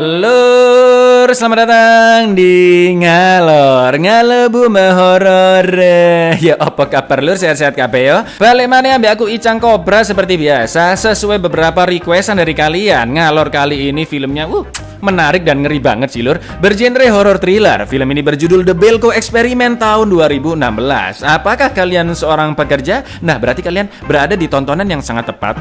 Lur, selamat datang di Ngalebu Horor. Ya apa kabar lur, sehat-sehat kabeh yo. Balik maneh ambek aku Icang Kobra seperti biasa. Sesuai beberapa requestan dari kalian, ngalor kali ini filmnya menarik dan ngeri banget sih lur. Bergenre horror thriller. Film ini berjudul The Belko Experiment tahun 2016. Apakah kalian seorang pekerja? Nah, berarti kalian berada di tontonan yang sangat tepat.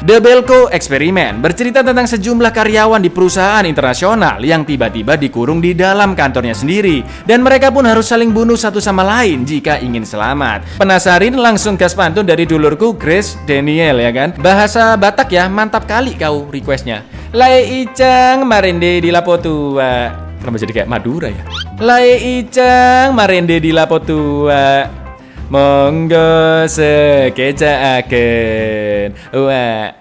The Belko Experiment bercerita tentang sejumlah karyawan di perusahaan internasional yang tiba-tiba dikurung di dalam kantornya sendiri, dan mereka pun harus saling bunuh satu sama lain jika ingin selamat. Penasarin? Langsung gas pantun dari dulurku Grace Daniel ya kan. Bahasa Batak ya, mantap kali kau requestnya. Lai Icang marende di lapo tua. Kenapa jadi kayak Madura ya? Lai Icang marende di lapo tua. Monggo sekecaaken. Wah.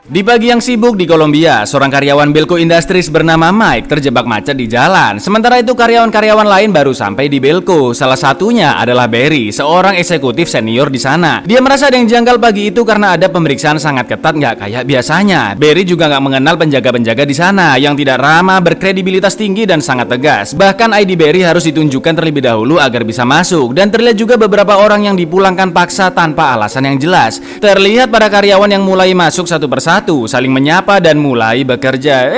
Di pagi yang sibuk di Kolombia, seorang karyawan Belko Industries bernama Mike terjebak macet di jalan. Sementara itu karyawan-karyawan lain baru sampai di Belko. Salah satunya adalah Barry, seorang eksekutif senior di sana. Dia merasa ada yang janggal pagi itu karena ada pemeriksaan sangat ketat nggak kayak biasanya. Barry juga nggak mengenal penjaga-penjaga di sana yang tidak ramah, berkredibilitas tinggi dan sangat tegas. Bahkan ID Barry harus ditunjukkan terlebih dahulu agar bisa masuk. Dan terlihat juga beberapa orang yang dipulangkan paksa tanpa alasan yang jelas. Terlihat pada karyawan yang mulai masuk satu persatu, saling menyapa dan mulai bekerja.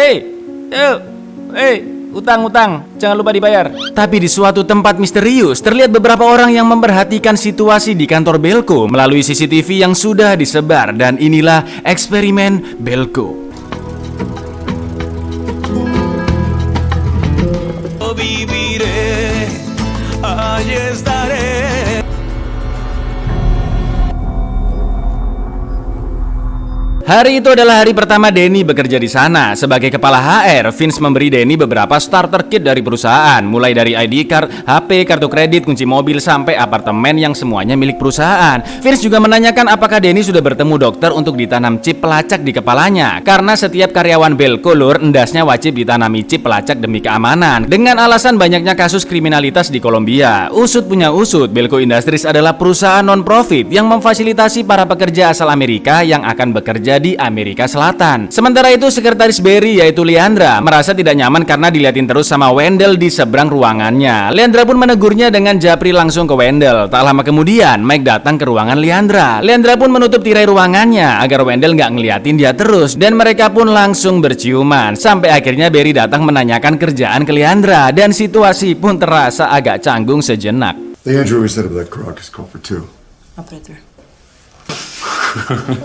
Utang, jangan lupa dibayar. Tapi di suatu tempat misterius, terlihat beberapa orang yang memperhatikan situasi di kantor Belko melalui CCTV yang sudah disebar. Dan inilah eksperimen Belko. Hari itu adalah hari pertama Denny bekerja di sana. Sebagai kepala HR, Vince memberi Denny beberapa starter kit dari perusahaan, mulai dari ID card, HP, kartu kredit, kunci mobil, sampai apartemen yang semuanya milik perusahaan. Vince juga menanyakan apakah Denny sudah bertemu dokter untuk ditanam chip pelacak di kepalanya, karena setiap karyawan Belko lur, endasnya wajib ditanami chip pelacak demi keamanan. Dengan alasan banyaknya kasus kriminalitas di Kolombia. Usut punya usut, Belko Industries adalah perusahaan non-profit yang memfasilitasi para pekerja asal Amerika yang akan bekerja di Amerika Selatan. Sementara itu sekretaris Barry yaitu Leandra merasa tidak nyaman karena diliatin terus sama Wendell di seberang ruangannya. Leandra pun menegurnya dengan japri langsung ke Wendell. Tak lama kemudian Mike datang ke ruangan Leandra. Leandra pun menutup tirai ruangannya agar Wendell nggak ngeliatin dia terus, dan mereka pun langsung berciuman. Sampai akhirnya Barry datang menanyakan kerjaan ke Leandra, dan situasi pun terasa agak canggung sejenak. Leandra always said that Grok is culprit too. I'll put it through.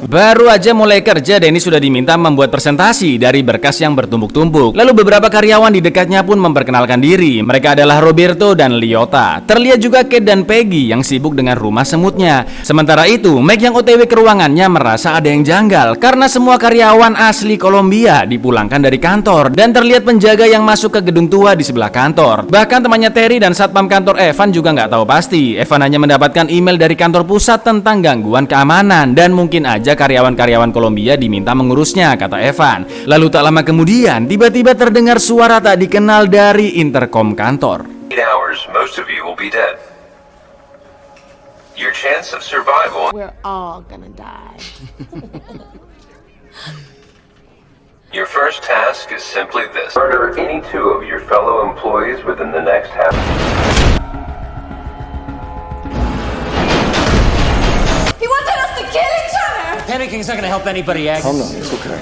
Baru aja mulai kerja, Denny sudah diminta membuat presentasi dari berkas yang bertumpuk-tumpuk. Lalu beberapa karyawan di dekatnya pun memperkenalkan diri. Mereka adalah Roberto dan Liota. Terlihat juga Kate dan Peggy yang sibuk dengan rumah semutnya. Sementara itu, Mike yang OTW ke ruangannya merasa ada yang janggal karena semua karyawan asli Kolombia dipulangkan dari kantor, dan terlihat penjaga yang masuk ke gedung tua di sebelah kantor. Bahkan temannya Terry dan satpam kantor Evan juga nggak tahu pasti. Evan hanya mendapatkan email dari kantor pusat tentang gangguan keamanan, dan mungkin aja karyawan-karyawan Kolombia diminta mengurusnya, kata Evan. Lalu tak lama kemudian, tiba-tiba terdengar suara tak dikenal dari interkom kantor. 8 hours, most of you will be dead. Your chance of survival. We're all gonna die. Your first task is simply this. Murder any 2 of your fellow employees within the next half. He wanted us to kill each other! Panicking is not gonna help anybody, Agnes. Calm down, it's okay.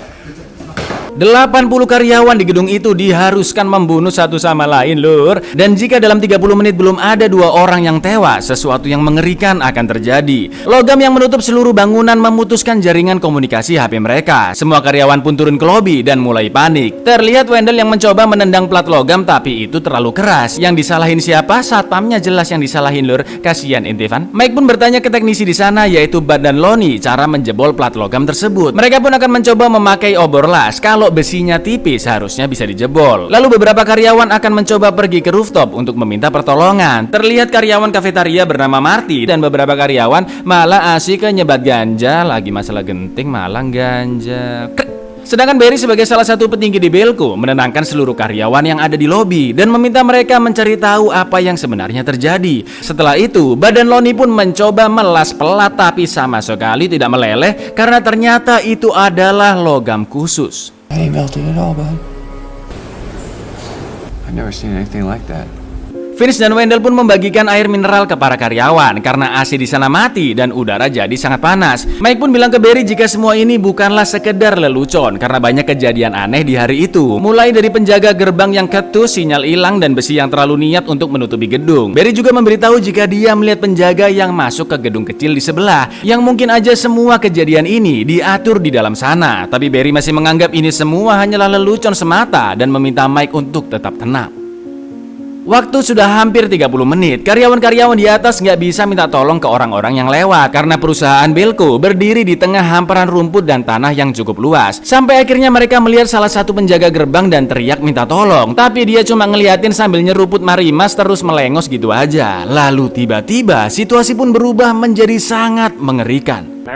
80 karyawan di gedung itu diharuskan membunuh satu sama lain lur. Dan jika dalam 30 menit belum ada 2 orang yang tewas, sesuatu yang mengerikan akan terjadi. Logam yang menutup seluruh bangunan memutuskan jaringan komunikasi HP mereka. Semua karyawan pun turun ke lobi dan mulai panik. Terlihat Wendell yang mencoba menendang plat logam, tapi itu terlalu keras. Yang disalahin siapa? Satpamnya jelas yang disalahin lur. Kasian Intevan. Mike pun bertanya ke teknisi di sana yaitu Bud dan Lonnie cara menjebol plat logam tersebut. Mereka pun akan mencoba memakai obor las. Kalau besinya tipis harusnya bisa dijebol. Lalu beberapa karyawan akan mencoba pergi ke rooftop untuk meminta pertolongan. Terlihat karyawan kafetaria bernama Marty dan beberapa karyawan malah asik nyebat ganja. Lagi masalah genting malah ganja. Sedangkan Barry sebagai salah satu petinggi di Belko menenangkan seluruh karyawan yang ada di lobi dan meminta mereka mencari tahu apa yang sebenarnya terjadi. Setelah itu, badan Lonnie pun mencoba melas pelat tapi sama sekali tidak meleleh karena ternyata itu adalah logam khusus. I ain't melted at all, bud. I've never seen anything like that. Vince dan Wendell pun membagikan air mineral ke para karyawan karena AC di sana mati dan udara jadi sangat panas. Mike pun bilang ke Barry jika semua ini bukanlah sekedar lelucon karena banyak kejadian aneh di hari itu. Mulai dari penjaga gerbang yang ketus, sinyal hilang, dan besi yang terlalu niat untuk menutupi gedung. Barry juga memberitahu jika dia melihat penjaga yang masuk ke gedung kecil di sebelah, yang mungkin aja semua kejadian ini diatur di dalam sana. Tapi Barry masih menganggap ini semua hanyalah lelucon semata dan meminta Mike untuk tetap tenang. Waktu sudah hampir 30 menit, karyawan-karyawan di atas nggak bisa minta tolong ke orang-orang yang lewat karena perusahaan Belko berdiri di tengah hamparan rumput dan tanah yang cukup luas. Sampai akhirnya mereka melihat salah satu penjaga gerbang dan teriak minta tolong, tapi dia cuma ngeliatin sambil nyeruput marimas terus melengos gitu aja. Lalu tiba-tiba situasi pun berubah menjadi sangat mengerikan.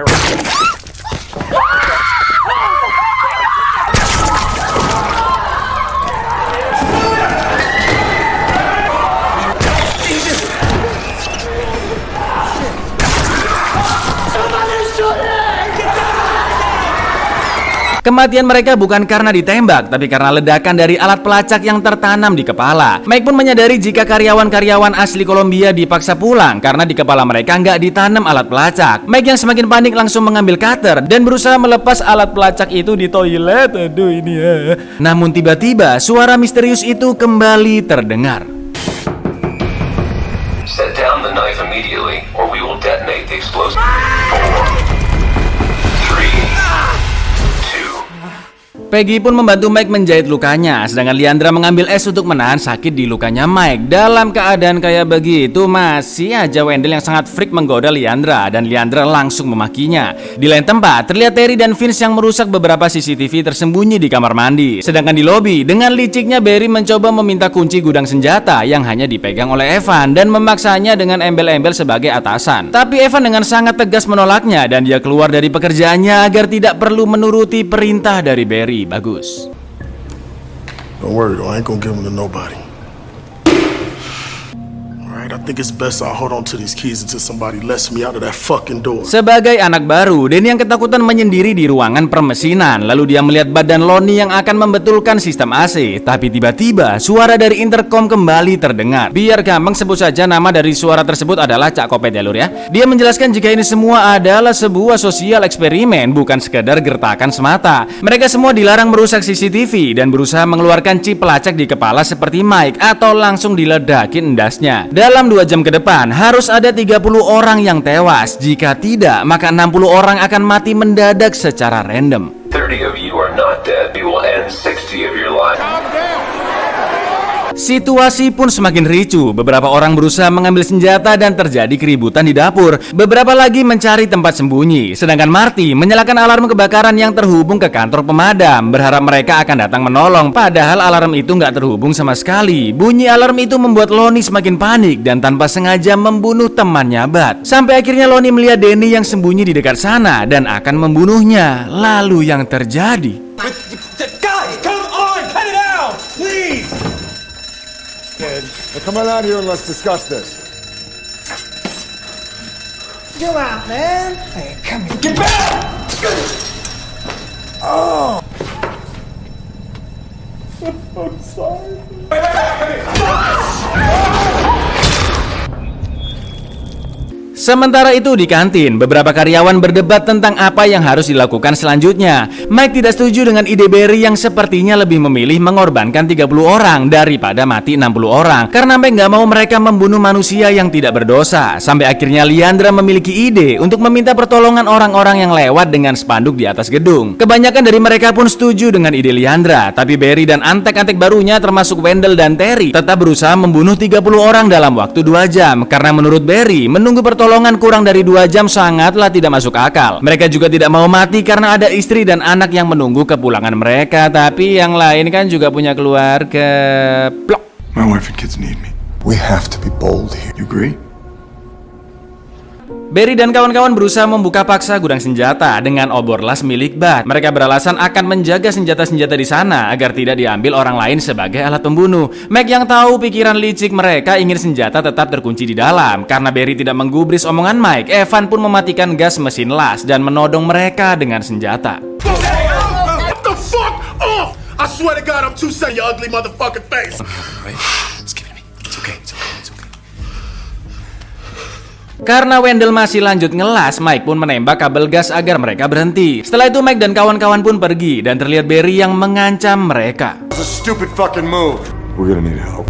Kematian mereka bukan karena ditembak, tapi karena ledakan dari alat pelacak yang tertanam di kepala. Mike pun menyadari jika karyawan-karyawan asli Kolombia dipaksa pulang karena di kepala mereka nggak ditanam alat pelacak. Mike yang semakin panik langsung mengambil cutter dan berusaha melepas alat pelacak itu di toilet. Aduh ini ya. Namun tiba-tiba suara misterius itu kembali terdengar. Set down the knife immediately, or we will detonate the explosive. 4, 3, Peggy pun membantu Mike menjahit lukanya, sedangkan Leandra mengambil es untuk menahan sakit di lukanya Mike. Dalam keadaan kayak begitu, masih aja Wendell yang sangat freak menggoda Leandra, dan Leandra langsung memakinya. Di lain tempat, terlihat Terry dan Vince yang merusak beberapa CCTV tersembunyi di kamar mandi. Sedangkan di lobi, dengan liciknya Barry mencoba meminta kunci gudang senjata yang hanya dipegang oleh Evan dan memaksanya dengan embel-embel sebagai atasan. Tapi Evan dengan sangat tegas menolaknya dan dia keluar dari pekerjaannya agar tidak perlu menuruti perintah dari Barry. Bagus. Don't worry though, I ain't gonna give them to nobody. Alright, I think it's best I hold on to these keys until somebody lets me out of that fucking door. Sebagai anak baru, Danny yang ketakutan menyendiri di ruangan permesinan. Lalu dia melihat badan Lonnie yang akan membetulkan sistem AC. Tapi tiba-tiba suara dari intercom kembali terdengar. Biar gampang sebut saja nama dari suara tersebut adalah Cak Kopet ya lur ya. Dia menjelaskan jika ini semua adalah sebuah sosial eksperimen, bukan sekedar gertakan semata. Mereka semua dilarang merusak CCTV dan berusaha mengeluarkan chip pelacak di kepala seperti Mike atau langsung diledakin endasnya. Dalam 2 jam ke depan harus ada 30 orang yang tewas. Jika tidak, maka 60 orang akan mati mendadak secara random. 30 of you are not dead. You will end 60 of your lives. Situasi pun semakin ricuh. Beberapa orang berusaha mengambil senjata dan terjadi keributan di dapur. Beberapa lagi mencari tempat sembunyi. Sedangkan Marty menyalakan alarm kebakaran yang terhubung ke kantor pemadam, berharap mereka akan datang menolong. Padahal alarm itu nggak terhubung sama sekali. Bunyi alarm itu membuat Lonnie semakin panik dan tanpa sengaja membunuh temannya Bud. Sampai akhirnya Lonnie melihat Danny yang sembunyi di dekat sana dan akan membunuhnya. Lalu yang terjadi, Guys, come on, cut it out, please. Now come on out here and let's discuss this. Chill out, man. Hey, come here. Get back! Sementara itu di kantin, beberapa karyawan berdebat tentang apa yang harus dilakukan selanjutnya. Mike tidak setuju dengan ide Barry yang sepertinya lebih memilih mengorbankan 30 orang daripada mati 60 orang. Karena Mike nggak mau mereka membunuh manusia yang tidak berdosa. Sampai akhirnya Leandra memiliki ide untuk meminta pertolongan orang-orang yang lewat dengan spanduk di atas gedung. Kebanyakan dari mereka pun setuju dengan ide Leandra. Tapi Barry dan antek-antek barunya termasuk Wendell dan Terry tetap berusaha membunuh 30 orang dalam waktu 2 jam. Karena menurut Barry, menunggu pertolongan kurang dari 2 jam sangatlah tidak masuk akal. Mereka juga tidak mau mati karena ada istri dan anak yang menunggu kepulangan mereka. Tapi yang lain kan juga punya keluarga. Plok. My wife and kids need me. We have to be bold here. You agree? Barry dan kawan-kawan berusaha membuka paksa gudang senjata dengan obor las milik Bud. Mereka beralasan akan menjaga senjata-senjata di sana agar tidak diambil orang lain sebagai alat pembunuh. Meg yang tahu pikiran licik mereka ingin senjata tetap terkunci di dalam. Karena Barry tidak menggubris omongan Mike, Evan pun mematikan gas mesin las dan menodong mereka dengan senjata. What the fuck off! I swear to God, I'm too sad, you ugly motherfucking face. Just give it to me. It's okay. It's okay. It's okay. Karena Wendell masih lanjut ngelas, Mike pun menembak kabel gas agar mereka berhenti. Setelah itu Mike dan kawan-kawan pun pergi dan terlihat Barry yang mengancam mereka. It's a stupid fucking move. We're gonna need help.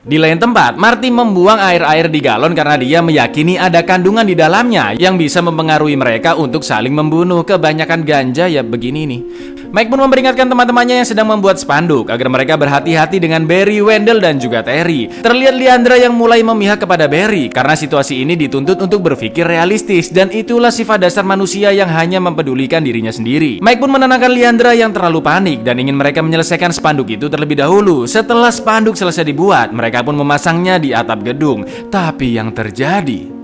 Di lain tempat, Marty membuang air-air di galon karena dia meyakini ada kandungan di dalamnya yang bisa mempengaruhi mereka untuk saling membunuh. Kebanyakan ganja ya begini nih. Mike pun memperingatkan teman-temannya yang sedang membuat spanduk agar mereka berhati-hati dengan Barry, Wendell, dan juga Terry. Terlihat Leandra yang mulai memihak kepada Barry karena situasi ini dituntut untuk berpikir realistis dan itulah sifat dasar manusia yang hanya mempedulikan dirinya sendiri. Mike pun menenangkan Leandra yang terlalu panik dan ingin mereka menyelesaikan spanduk itu terlebih dahulu. Setelah spanduk selesai dibuat, mereka pun memasangnya di atap gedung. Tapi yang terjadi...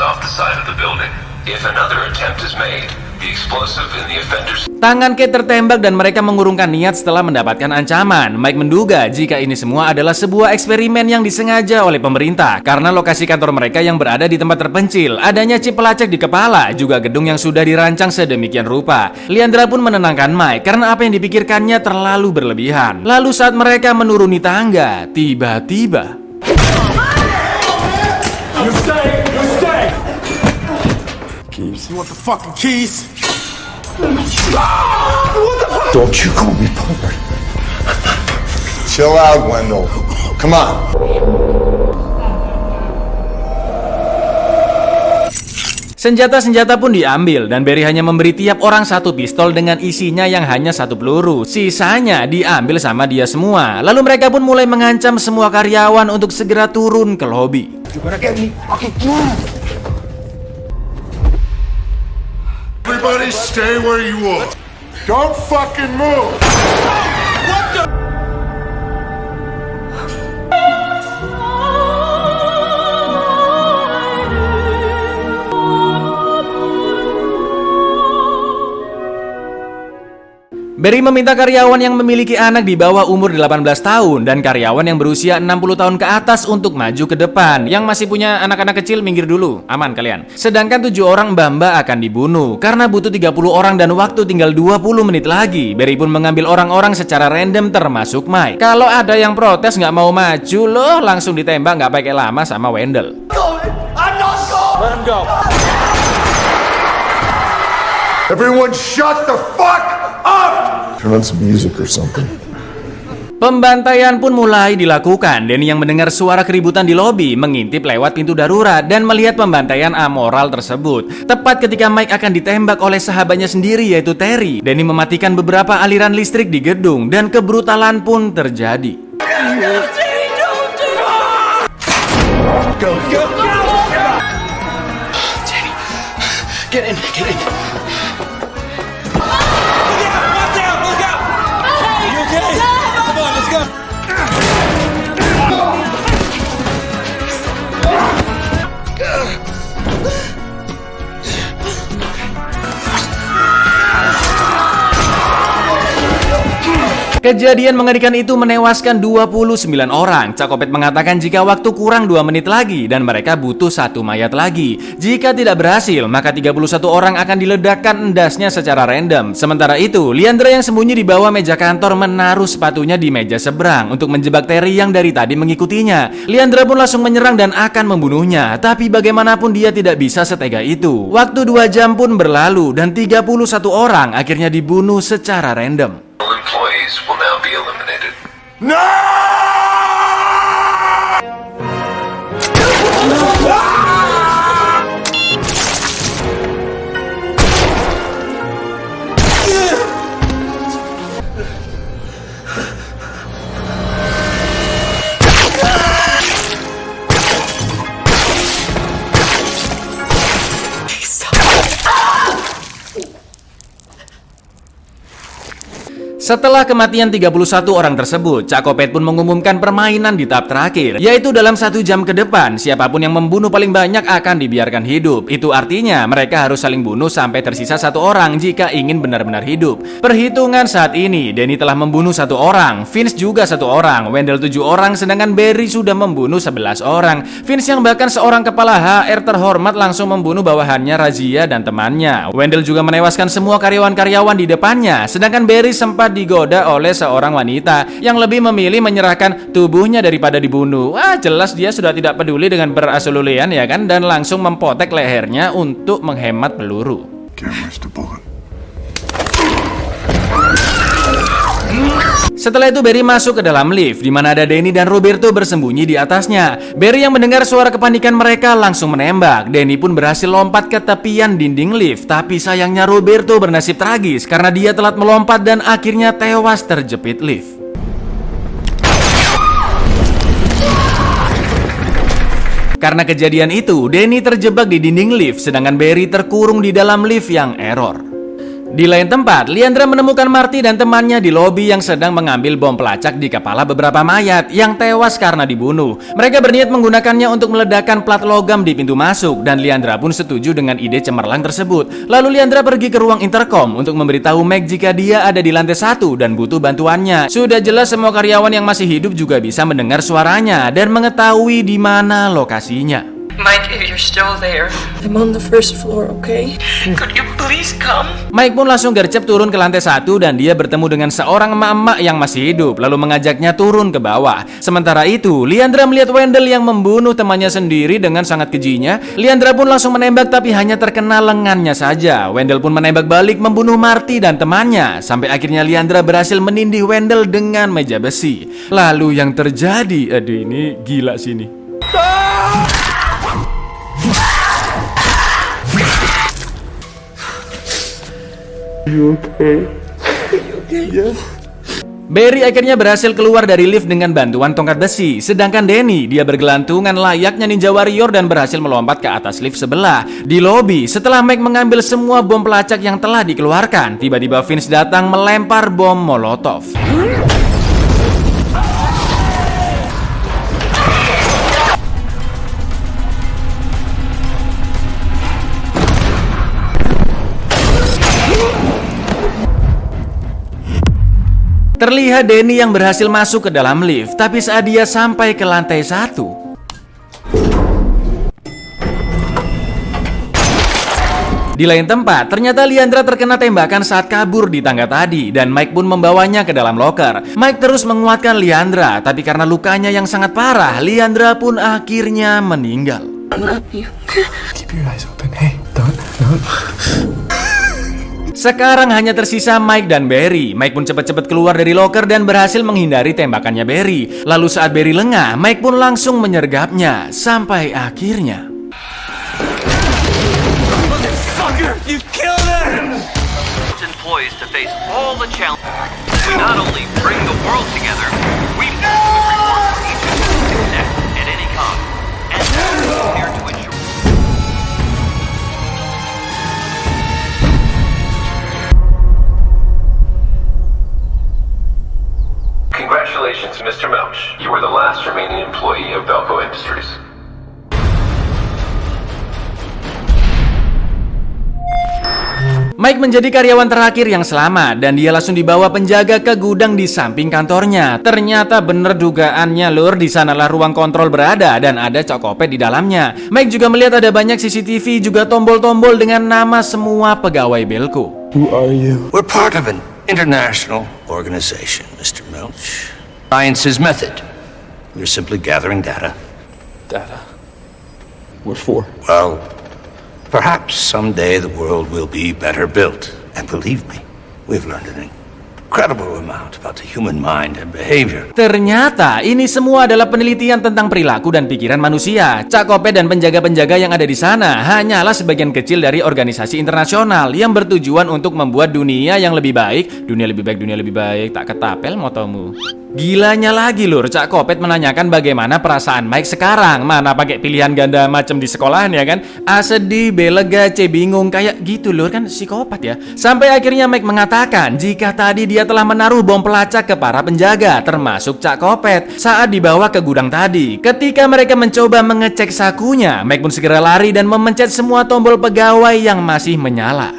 Off the side of the building. If another attempt is made, the explosive in the offender's... Tangan Kate tertembak dan mereka mengurungkan niat setelah mendapatkan ancaman. Mike menduga jika ini semua adalah sebuah eksperimen yang disengaja oleh pemerintah karena lokasi kantor mereka yang berada di tempat terpencil, adanya chip pelacak di kepala, juga gedung yang sudah dirancang sedemikian rupa. Leandra pun menenangkan Mike karena apa yang dipikirkannya terlalu berlebihan. Lalu saat mereka menuruni tangga, tiba-tiba... You stay! You stay! Keys. You want the fucking keys? Don't you call me Pollard. Chill out, Wendell. Come on. Senjata-senjata pun diambil dan Barry hanya memberi tiap orang satu pistol dengan isinya yang hanya satu peluru. Sisanya diambil sama dia semua. Lalu mereka pun mulai mengancam semua karyawan untuk segera turun ke lobi. Everybody stay where you are. Don't fucking move. Barry meminta karyawan yang memiliki anak di bawah umur 18 tahun dan karyawan yang berusia 60 tahun ke atas untuk maju ke depan. Yang masih punya anak-anak kecil minggir dulu, aman kalian. Sedangkan 7 orang mbak-mbak akan dibunuh. Karena butuh 30 orang dan waktu tinggal 20 menit lagi, Barry pun mengambil orang-orang secara random termasuk Mike. Kalau ada yang protes nggak mau maju, loh langsung ditembak nggak pakai lama sama Wendell. Let him go! Everyone shut the fuck up! Turn on some music or something. Pembantaian pun mulai dilakukan. Danny yang mendengar suara keributan di lobi mengintip lewat pintu darurat dan melihat pembantaian amoral tersebut. Tepat ketika Mike akan ditembak oleh sahabatnya sendiri yaitu Terry, Danny mematikan beberapa aliran listrik di gedung dan kebrutalan pun terjadi. Go! Go! Get in. Watch out! Look out! You okay? Come on, let's go! Kejadian mengerikan itu menewaskan 29 orang. Cakopet mengatakan jika waktu kurang 2 menit lagi dan mereka butuh 1 mayat lagi. Jika tidak berhasil, maka 31 orang akan diledakkan endasnya secara random. Sementara itu, Leandra yang sembunyi di bawah meja kantor menaruh sepatunya di meja seberang untuk menjebak Terry yang dari tadi mengikutinya. Leandra pun langsung menyerang dan akan membunuhnya. Tapi bagaimanapun dia tidak bisa setega itu. Waktu 2 jam pun berlalu dan 31 orang akhirnya dibunuh secara random. All employees will now be eliminated. Setelah kematian 31 orang tersebut, Cak Kopet pun mengumumkan permainan di tahap terakhir, yaitu dalam 1 jam ke depan, siapapun yang membunuh paling banyak akan dibiarkan hidup. Itu artinya mereka harus saling bunuh sampai tersisa 1 orang jika ingin benar-benar hidup. Perhitungan saat ini, Danny telah membunuh 1 orang, Vince juga 1 orang, Wendell 7 orang, sedangkan Barry sudah membunuh 11 orang. Vince yang bahkan seorang kepala HR terhormat langsung membunuh bawahannya Razia dan temannya. Wendell juga menewaskan semua karyawan-karyawan di depannya, sedangkan Barry sempat digoda oleh seorang wanita yang lebih memilih menyerahkan tubuhnya daripada dibunuh. Wah, jelas dia sudah tidak peduli dengan perasululian ya kan, dan langsung mempotek lehernya untuk menghemat peluru. Setelah itu Barry masuk ke dalam lift di mana ada Danny dan Roberto bersembunyi di atasnya. Barry yang mendengar suara kepanikan mereka langsung menembak. Danny pun berhasil lompat ke tepian dinding lift, tapi sayangnya Roberto bernasib tragis karena dia telat melompat dan akhirnya tewas terjepit lift. Karena kejadian itu, Danny terjebak di dinding lift sedangkan Barry terkurung di dalam lift yang error. Di lain tempat, Leandra menemukan Marty dan temannya di lobi yang sedang mengambil bom pelacak di kepala beberapa mayat yang tewas karena dibunuh. Mereka berniat menggunakannya untuk meledakkan plat logam di pintu masuk dan Leandra pun setuju dengan ide cemerlang tersebut. Lalu Leandra pergi ke ruang intercom untuk memberitahu Meg jika dia ada di lantai 1 dan butuh bantuannya. Sudah jelas semua karyawan yang masih hidup juga bisa mendengar suaranya dan mengetahui di mana lokasinya. Mike, if you're still there, I'm on the first floor, okay? Could you please come? Mike pun langsung gercep turun ke lantai 1 dan dia bertemu dengan seorang emak-emak yang masih hidup, lalu mengajaknya turun ke bawah. Sementara itu, Leandra melihat Wendell yang membunuh temannya sendiri dengan sangat kejinya. Leandra pun langsung menembak tapi hanya terkena lengannya saja. Wendell pun menembak balik membunuh Marty dan temannya. Sampai akhirnya Leandra berhasil menindih Wendell dengan meja besi. Lalu yang terjadi, aduh ini gila sini. Barry akhirnya berhasil keluar dari lift dengan bantuan tongkat besi. Sedangkan Danny, dia bergelantungan layaknya ninja warrior dan berhasil melompat ke atas lift sebelah. Di lobi, setelah Meg mengambil semua bom pelacak yang telah dikeluarkan, tiba-tiba Vince datang melempar bom molotov. Terlihat Danny yang berhasil masuk ke dalam lift, tapi saat dia sampai ke lantai 1, di lain tempat, ternyata Leandra terkena tembakan saat kabur di tangga tadi dan Mike pun membawanya ke dalam loker. Mike terus menguatkan Leandra, tapi karena lukanya yang sangat parah, Leandra pun akhirnya meninggal. Keep your eyes open. Hey, don't. Sekarang hanya tersisa Mike dan Barry. Mike pun cepat-cepat keluar dari loker dan berhasil menghindari tembakannya Barry. Lalu saat Barry lengah, Mike pun langsung menyergapnya. Sampai akhirnya You killed her! Poised to face all the challenges. We not only bring the world together, we reward success at any cost. And we're here to ensure. Congratulations, Mr. Melch. You are the last remaining employee of Belco Industries. Mike menjadi karyawan terakhir yang selamat dan dia langsung dibawa penjaga ke gudang di samping kantornya. Ternyata bener dugaannya lur, di sanalah ruang kontrol berada dan ada Cak Kopet di dalamnya. Mike juga melihat ada banyak CCTV juga tombol-tombol dengan nama semua pegawai Belco. Who are you? We're part of an international organization, Mr. Melch. Science's method. We're simply gathering data. Data. What for? Well, perhaps someday the world will be better built. And believe me, we've learned an incredible amount about the human mind and behavior. Ternyata ini semua adalah penelitian tentang perilaku dan pikiran manusia. Cak Kopet dan penjaga-penjaga yang ada di sana hanyalah sebagian kecil dari organisasi internasional yang bertujuan untuk membuat dunia yang lebih baik. Dunia lebih baik, dunia lebih baik. Tak ketapel motomu. Gilanya lagi lur, Cak Kopet menanyakan bagaimana perasaan Mike sekarang. Mana pakai pilihan ganda macam di sekolahan ya kan? A sedih, B lega, C bingung, kayak gitu lur, kan psikopat ya. Sampai akhirnya Mike mengatakan jika tadi dia telah menaruh menaruh bom pelacak ke para penjaga, termasuk Cak Kopet, saat dibawa ke gudang tadi. Ketika mereka mencoba mengecek sakunya, Mike pun segera lari dan memencet semua tombol pegawai yang masih menyala.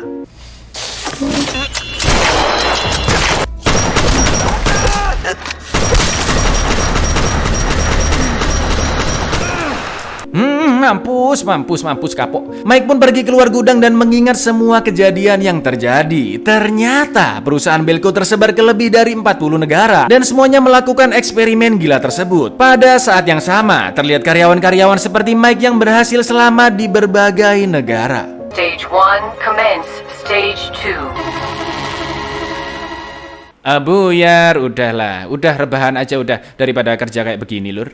Mampus kapok. Mike pun pergi keluar gudang dan mengingat semua kejadian yang terjadi. Ternyata perusahaan Belko tersebar ke lebih dari 40 negara dan semuanya melakukan eksperimen gila tersebut. Pada saat yang sama, terlihat karyawan-karyawan seperti Mike yang berhasil selamat di berbagai negara. Stage 1, commence. Stage 2. Abuyar, udahlah. Udah rebahan aja udah daripada kerja kayak begini, Lur.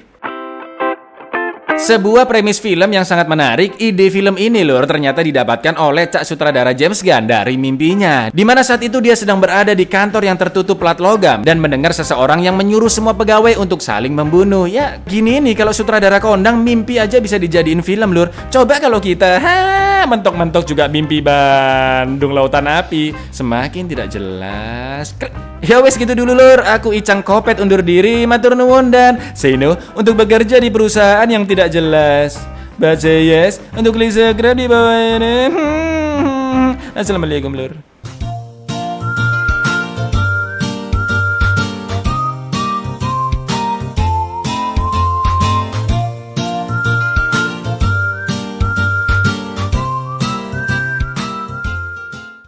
Sebuah premis film yang sangat menarik. Ide film ini lur ternyata didapatkan oleh Cak sutradara James Gunn dari mimpinya, di mana saat itu dia sedang berada di kantor yang tertutup plat logam dan mendengar seseorang yang menyuruh semua pegawai untuk saling membunuh. Ya gini nih, kalau sutradara kondang mimpi aja bisa dijadiin film lur. Coba kalau kita mentok-mentok juga mimpi Bandung Lautan Api, semakin tidak jelas. Ya wes gitu dulu lur, aku Icang Kopet undur diri, matur nuwun dan say no untuk bekerja di perusahaan yang tidak jelas. Baca yes untuk klik subscribe di bawah ini. Assalamualaikum lur.